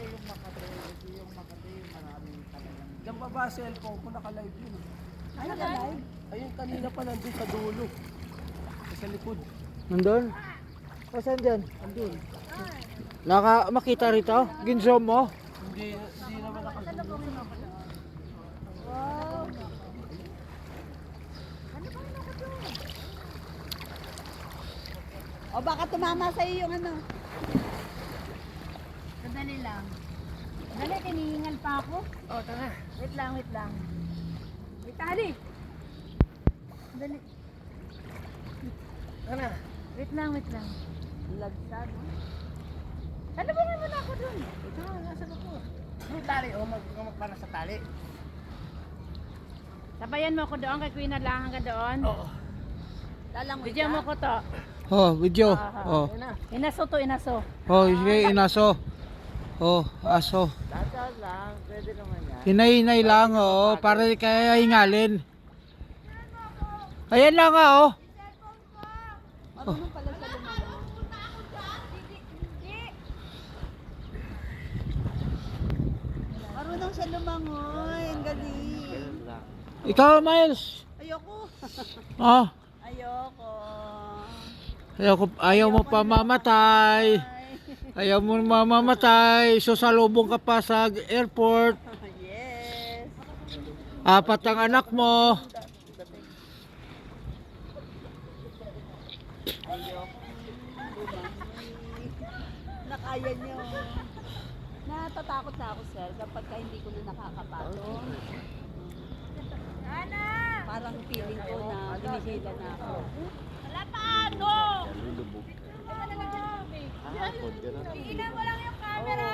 yung Makati, yung Makati, maraming talagang. Diyan ba ba cellphone ko naka-live yun? Ano ka live? Ayun kanina pa nandun sa dulo. Sa likod. Nandun? O saan dyan? Andun. Makita rito? Ginzoom mo? Hindi naman nakasunod. Wow. Ano ba yun ako doon? O baka tumama sa iyo yung ano. Sandali lang. Dali, kinihingal pa ako. Oh, tara. Wait lang, wait lang. Wait, tali. Dali. Tara. Wait lang, wait lang. Lagsan, no? Ano ba naman ako dun? Ito, nasa ako. Yung tali, magpana sa tali. Sabayan mo ako doon, kay Queen na lang ka doon. Oo. Lalang Bigyan mo ko to. Oh, video. Oh. Ayun na. Inaso to, inaso. Oh, sige, inaso. Oh, aso. Dapat lang, pwede naman yan. Hinay-hinay lang, oh, para kaya hingalin. Ayan lang, oh. Marunong pala sa lumangoy. Marunong siya lumangoy. Ang galing. Ganun lang. Ikaw, Miles. Ayoko. Oh, Ayoko. ayaw mo pa mamatay. Ayaw mo mamamatay. Susalubong ka pa sa airport. Yes. 4 ang anak mo. Ayoko. Lumangoy. Nakaya niyo. Natatakot na ako, sir, kapag hindi ko na nakakapatong. Ana! Parang feeling ko na hinihila na ako. Wala pa ano! Lulubog. Ano na nagsasabi? Hahapon, ganun. Iinan mo lang yung camera!